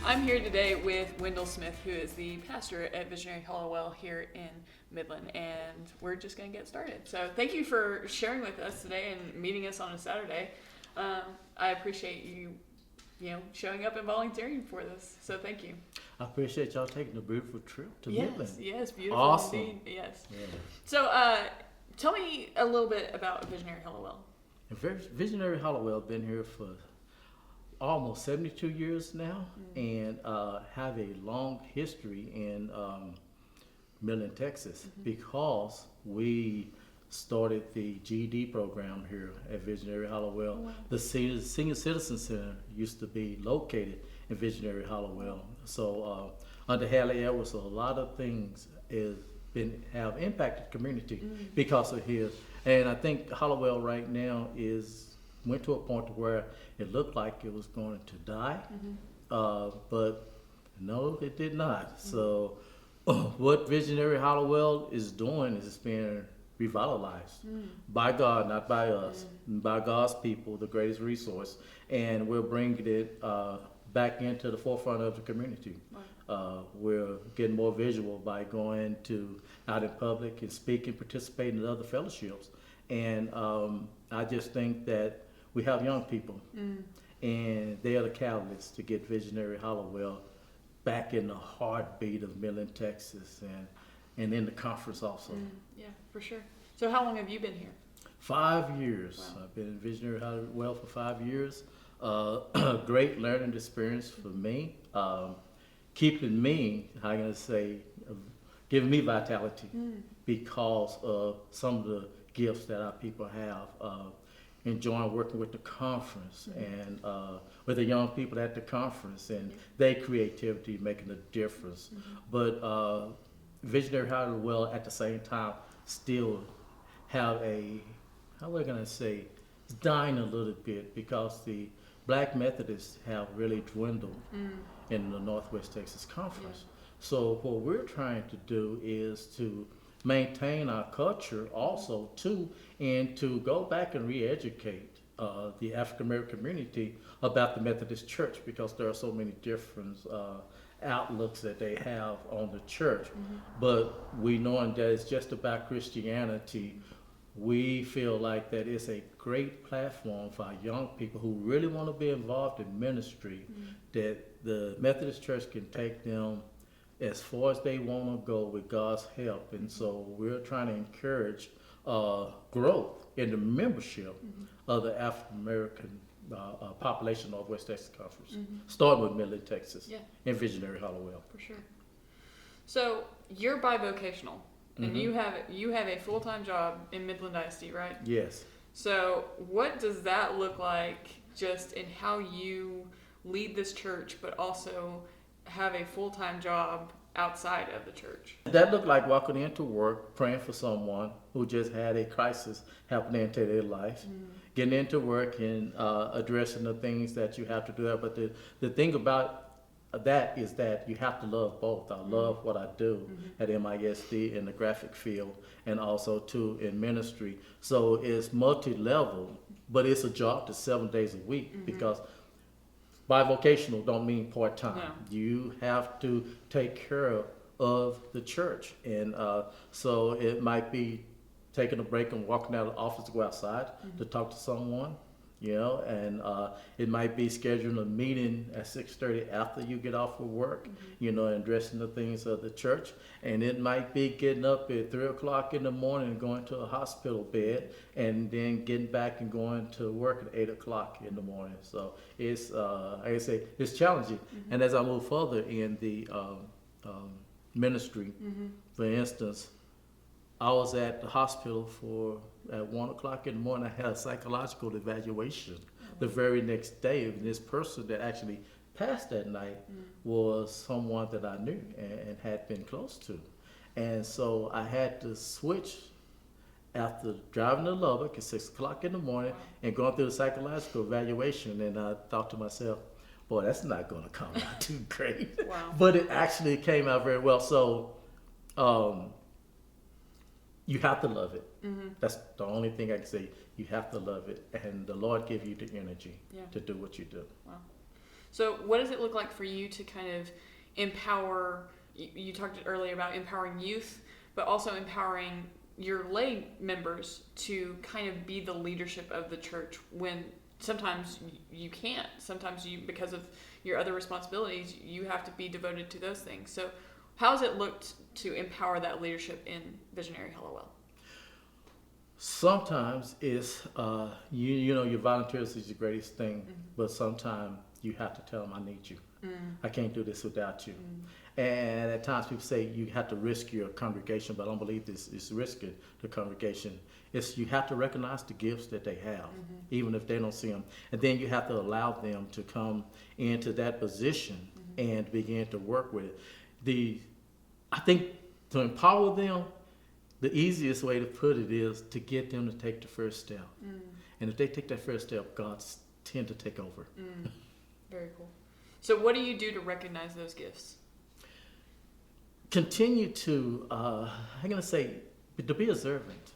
I'm here today with Wendell Smith, who is the pastor at Visionary Hollowell here in Midland, and we're just going to get started. So thank you for sharing with us today and meeting us on a Saturday. I appreciate you showing up and volunteering for this. So thank you. I appreciate y'all taking a beautiful trip to Midland. Yes, beautiful Awesome. indeed. Yes. Yeah. So tell me a little bit about Visionary Hollowell. Visionary Hollowell been here for almost 72 years now, and have a long history in Midland, Texas, because we started the GED program here at Visionary Hollowell. Oh, wow. The Senior Citizen Center used to be located in Visionary Hollowell. So under Hallie Edwards, a lot of things have impacted the community because of his. And I think Hollowell right now went to a point where it looked like it was going to die, but no, it did not. So what Visionary Hollowell is doing is it's being revitalized by God, not by us, by God's people, the greatest resource, and we're bringing it back into the forefront of the community. We're getting more visual by going out in public and speaking, participating in other fellowships. And I just think that we have young people, and they are the catalysts to get Visionary Hollowell back in the heartbeat of Midland, Texas, and in the conference also. Yeah, for sure. So how long have you been here? 5 years. Wow. I've been in Visionary Hollowell for 5 years. Great learning experience for me, keeping me, how can I say, giving me vitality because of some of the gifts that our people have. Enjoying working with the conference and with the young people at the conference and their creativity making a difference. But Visionary Hollowell at the same time still have how am I gonna say, it's dying a little bit because the Black Methodists have really dwindled in the Northwest Texas Conference. So what we're trying to do is to maintain our culture also too, and to go back and re-educate the African American community about the Methodist Church, because there are so many different outlooks that they have on the church. But we knowing that it's just about Christianity, we feel like that it's a great platform for our young people who really want to be involved in ministry, that the Methodist Church can take them as far as they want to go with God's help. And so we're trying to encourage growth in the membership of the African American population of Northwest Texas Conference, starting with Midland, Texas, and Visionary Hollowell. For sure. So you're bivocational, and you have a full-time job in Midland ISD, right? Yes. So what does that look like just in how you lead this church, but also have a full-time job outside of the church? That looked like walking into work, praying for someone who just had a crisis happening into their life, getting into work and addressing the things that you have to do there. But the thing about that is that you have to love both. I love what I do at MISD in the graphic field and also too in ministry. So it's multi-level, but it's a job that's 7 days a week because bivocational don't mean part-time. No. You have to take care of the church. And so it might be taking a break and walking out of the office to go outside to talk to someone, and it might be scheduling a meeting at 6:30 after you get off of work, and addressing the things of the church. And it might be getting up at 3 o'clock in the morning and going to a hospital bed and then getting back and going to work at 8 o'clock in the morning. So it's, like I say, it's challenging. And as I move further in the ministry, for instance, I was at the hospital at 1 o'clock in the morning. I had a psychological evaluation the very next day. And this person that actually passed that night was someone that I knew and had been close to. And so I had to switch after driving to Lubbock at 6 o'clock in the morning and going through the psychological evaluation. And I thought to myself, boy, that's not going to come out too great. Wow. But it actually came out very well. So you have to love it. That's the only thing I can say. You have to love it, and the Lord give you the energy to do what you do. Wow. So what does it look like for you to kind of empower, you talked earlier about empowering youth, but also empowering your lay members to kind of be the leadership of the church when sometimes you can't. Sometimes you, because of your other responsibilities, you have to be devoted to those things. So how has it looked to empower that leadership in Visionary Hollowell? Sometimes it's, you know, your volunteers is the greatest thing, but sometimes you have to tell them, I need you. I can't do this without you. And at times people say you have to risk your congregation, but I don't believe this is risking the congregation. It's you have to recognize the gifts that they have, even if they don't see them. And then you have to allow them to come into that position and begin to work with it. I think to empower them, the easiest way to put it is to get them to take the first step. And if they take that first step, God tend to take over. Very cool. So what do you do to recognize those gifts? Continue to, I'm going to say, to be observant.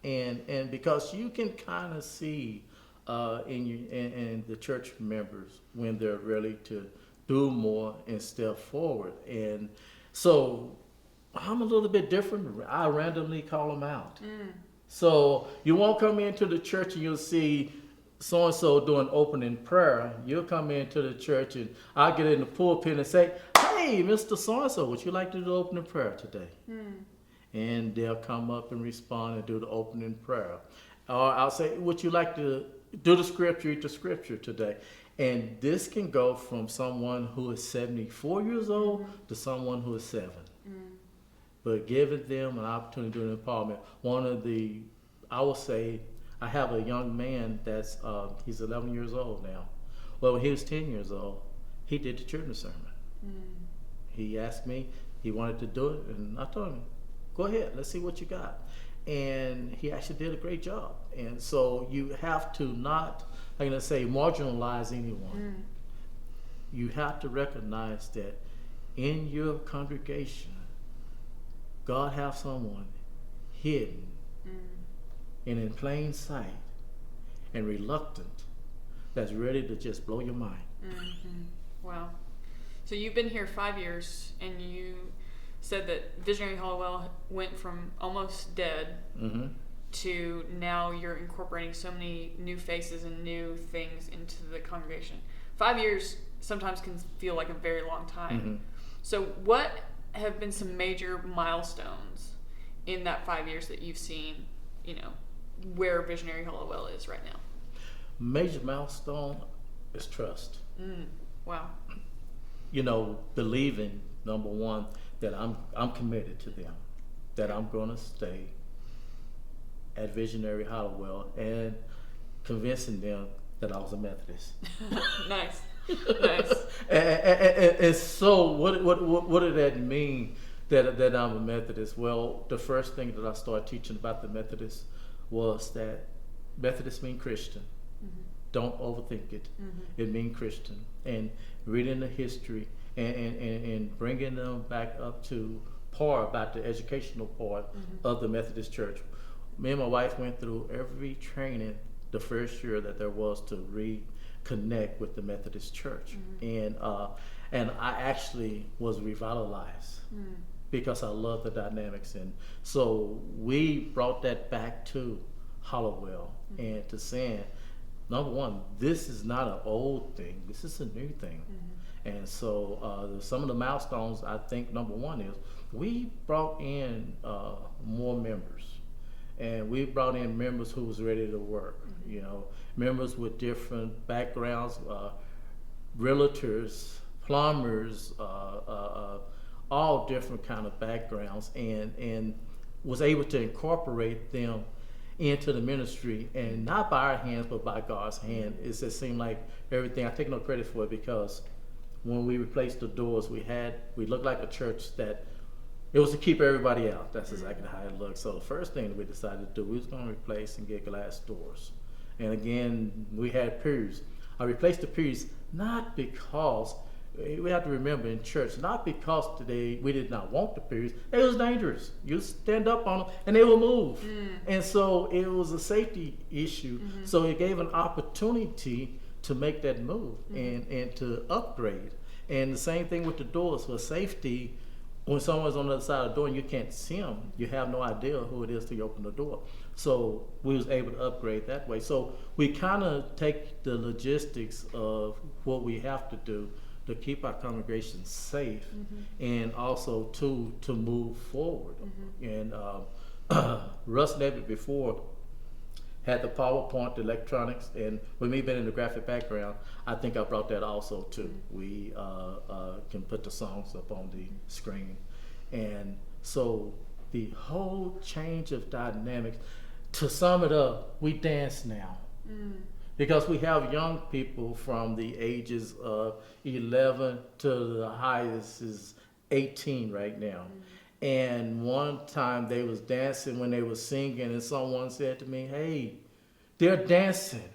And because you can kind of see in the church members when they're ready to do more and step forward. And so I'm a little bit different. I randomly call them out. So you won't come into the church and you'll see so-and-so doing opening prayer. You'll come into the church and I'll get in the pulpit and say, hey, Mr. So-and-so, would you like to do the opening prayer today? And they'll come up and respond and do the opening prayer. Or I'll say, would you like to do the scripture, today? And this can go from someone who is 74 years old to someone who is 7. But giving them an opportunity to do an empowerment. I will say, I have a young man that's, he's 11 years old now. Well, when he was 10 years old, he did the children's sermon. He asked me, he wanted to do it, and I told him, go ahead, let's see what you got. And he actually did a great job. And so you have to not, I'm going to say, marginalize anyone. You have to recognize that in your congregation, God has someone hidden and in plain sight and reluctant that's ready to just blow your mind. Wow. So you've been here 5 years, and you said that Visionary Hollowell went from almost dead to now you're incorporating so many new faces and new things into the congregation. 5 years sometimes can feel like a very long time. So what have been some major milestones in that 5 years that you've seen, you know, where Visionary Hollowell is right now? Major milestone is trust. Wow. You know, believing, number one, that I'm committed to them, that I'm going to stay at Visionary Hollowell, and convincing them that I was a Methodist. Nice. Nice. And so what did that mean that I'm a Methodist? Well, the first thing that I started teaching about the Methodists was that Methodists mean Christian. Don't overthink it. It means Christian. And reading the history and bringing them back up to par about the educational part of the Methodist Church. Me and my wife went through every training the first year that there was to reconnect with the Methodist Church. And I actually was revitalized because I love the dynamics. And so we brought that back to Hollowell and to saying, number one, this is not an old thing. This is a new thing. And so some of the milestones, I think, number one is we brought in more members. And we brought in members who was ready to work, you know, members with different backgrounds, realtors, plumbers, all different kind of backgrounds, and was able to incorporate them into the ministry, and not by our hands, but by God's hand. It just seemed like everything, I take no credit for it, because when we replaced the doors, we looked like a church that, it was to keep everybody out. That's exactly how it looked. So the first thing that we decided to do, we was going to replace and get glass doors. And again, we had pews. I replaced the pews not because, we have to remember in church, not because today we did not want the pews. It was dangerous. You stand up on them and they will move. And so it was a safety issue. So it gave an opportunity to make that move and to upgrade. And the same thing with the doors for safety. When someone's on the other side of the door and you can't see them, you have no idea who it is till you open the door. So we was able to upgrade that way. So we kind of take the logistics of what we have to do to keep our congregation safe, and also to move forward. And Russ David before had the PowerPoint, the electronics, and with me being in the graphic background, I think I brought that also too. We can put the songs up on the screen. And so the whole change of dynamics, to sum it up, we dance now. Because we have young people from the ages of 11 to the highest is 18 right now. And one time they was dancing when they was singing, and someone said to me, "Hey, they're dancing."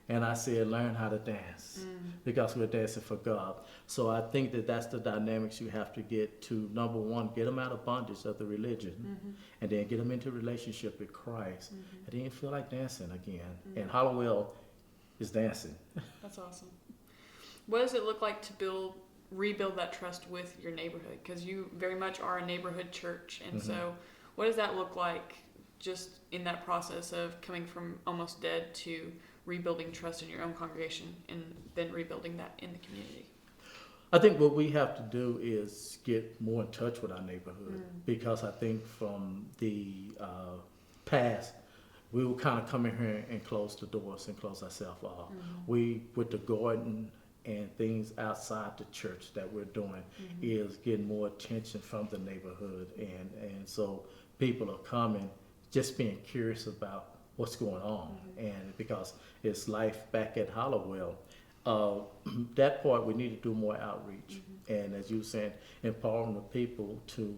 And I said, "Learn how to dance, because we're dancing for God." So I think that that's the dynamics you have to get to. Number one, get them out of bondage of the religion, and then get them into relationship with Christ. And then you feel like dancing again. And Hollowell is dancing. That's awesome. What does it look like to rebuild that trust with your neighborhood? Because you very much are a neighborhood church, and so what does that look like just in that process of coming from almost dead to rebuilding trust in your own congregation and then rebuilding that in the community? I think what we have to do is get more in touch with our neighborhood, because I think from the past, we would kind of come in here and close the doors and close ourselves off. We, with the garden and things outside the church that we're doing, is getting more attention from the neighborhood. And so people are coming, just being curious about what's going on. And because it's life back at Hollowell, that part we need to do more outreach. And as you were saying, empowering the people to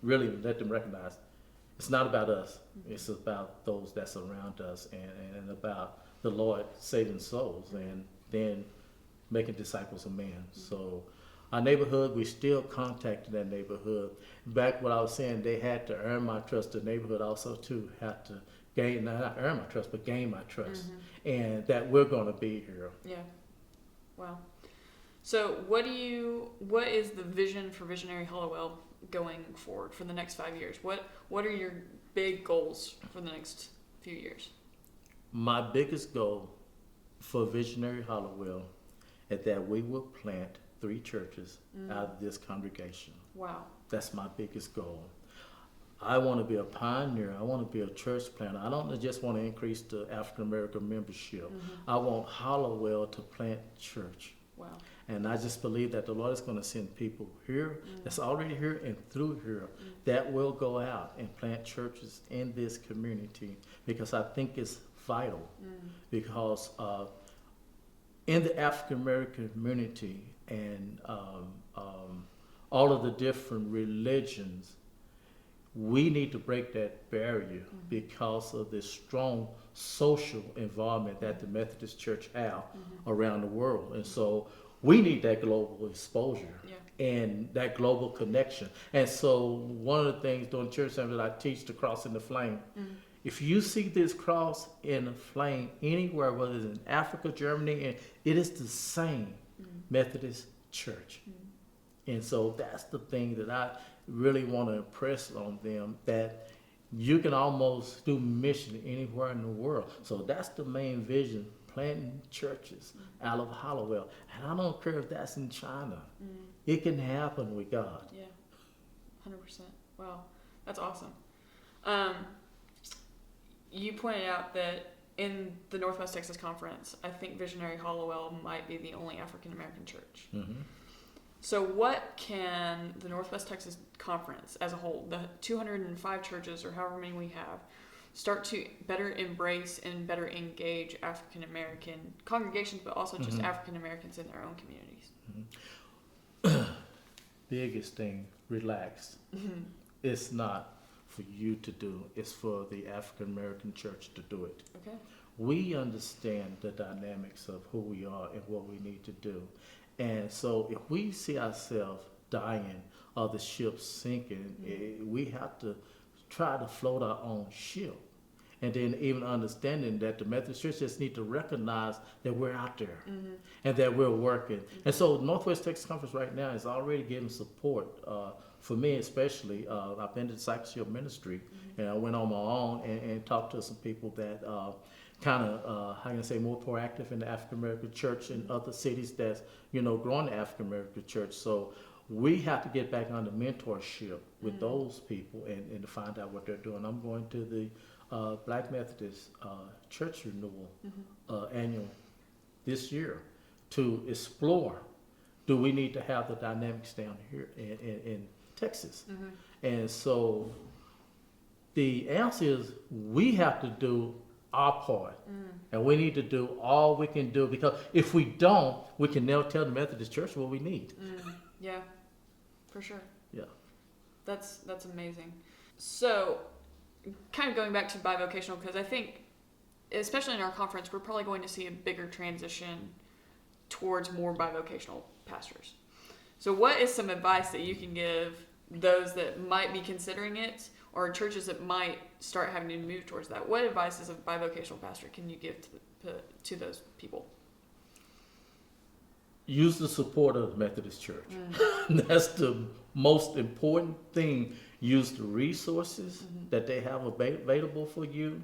really let them recognize it's not about us. It's about those that's around us, and about the Lord saving souls, and then making disciples of men. So our neighborhood, we still contacting that neighborhood. Back what I was saying, they had to earn my trust. The neighborhood also too had to gain, not earn my trust, but gain my trust, and that we're going to be here. Yeah. Wow. So what is the vision for Visionary Hollowell going forward for the next 5 years? What are your big goals for the next few years? My biggest goal for Visionary Hollowell is that we will plant 3 churches out of this congregation. Wow. That's my biggest goal. I want to be a pioneer. I want to be a church planter. I don't just want to increase the African American membership. I want Hollowell to plant church. Wow. And I just believe that the Lord is going to send people here, that's already here and through here, that will go out and plant churches in this community, because I think it's vital. Because in the African American community and all of the different religions, we need to break that barrier because of this strong social environment that the Methodist Church have around the world. And so we need that global exposure and that global connection. And so one of the things during church service that I teach, the cross in the flame. If you see this cross in a flame anywhere, whether it's in Africa, Germany, and it is the same Methodist Church. And so that's the thing that I really want to impress on them, that you can almost do mission anywhere in the world. So that's the main vision, planting churches out of Hollowell. And I don't care if that's in China. It can happen with God. Yeah, 100%. Wow, that's awesome. You pointed out that in the Northwest Texas Conference, I think Visionary Hollowell might be the only African American church. So what can the Northwest Texas Conference as a whole, the 205 churches or however many we have, start to better embrace and better engage African American congregations, but also just African Americans in their own communities? Biggest thing, relax. It's not for you to do, it's for the African American church to do it. Okay. We understand the dynamics of who we are and what we need to do. And so if we see ourselves dying or the ship sinking, we have to try to float our own ship. and then even understanding that the Methodist Church just need to recognize that we're out there and that we're working. And so Northwest Texas Conference right now is already giving support for me especially. I've been to discipleship ministry, and I went on my own and talked to some people that kind of, how can I say, more proactive in the African American church in other cities that's, growing the African American church. So we have to get back on the mentorship with those people and to find out what they're doing. I'm going to the Black Methodist Church Renewal annual this year to explore, do we need to have the dynamics down here in Texas? And so the answer is we have to do our part, and we need to do all we can do, because if we don't, we can never tell the Methodist Church what we need. Yeah, for sure. Yeah. That's amazing. So, kind of going back to bivocational, because I think, especially in our conference, we're probably going to see a bigger transition towards more bivocational pastors. So what is some advice that you can give those that might be considering it, or churches that might start having to move towards that? What advice as a bivocational pastor can you give to those people? Use the support of the Methodist Church. That's the most important thing. Use the resources that they have available for you,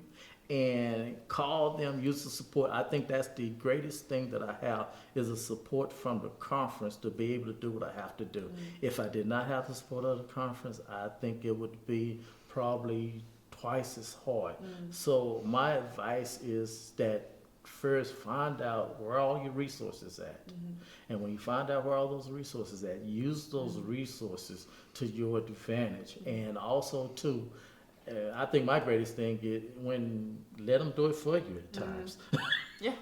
and call them, use the support. I think that's the greatest thing that I have, is a support from the conference to be able to do what I have to do. If I did not have the support of the conference, I think it would be probably twice as hard. So my advice is that first find out where all your resources at. And when you find out where all those resources at, use those resources to your advantage. And also too, I think my greatest thing is let them do it for you at times. Yeah.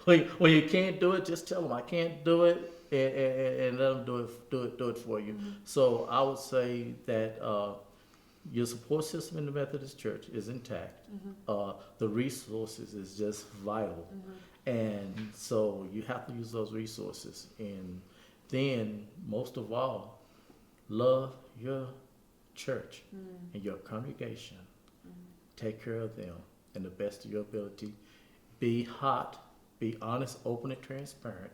When you can't do it, just tell them I can't do it, and let them do it for you. So I would say that your support system in the Methodist Church is intact. The resources is just vital, and so you have to use those resources. And then most of all, love your church and your congregation. Take care of them in the best of your ability. Be hot, be honest, open, and transparent,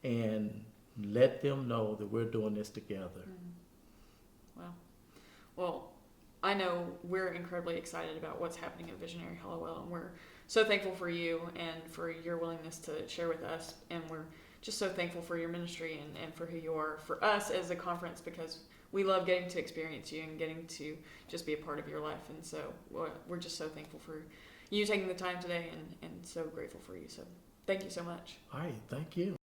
and let them know that we're doing this together. Wow. Well, I know we're incredibly excited about what's happening at Visionary Hollowell, and we're so thankful for you and for your willingness to share with us, and we're just so thankful for your ministry and for who you are for us as a conference, because we love getting to experience you and getting to just be a part of your life. And so we're just so thankful for you taking the time today, and so grateful for you. So thank you so much. All right, thank you.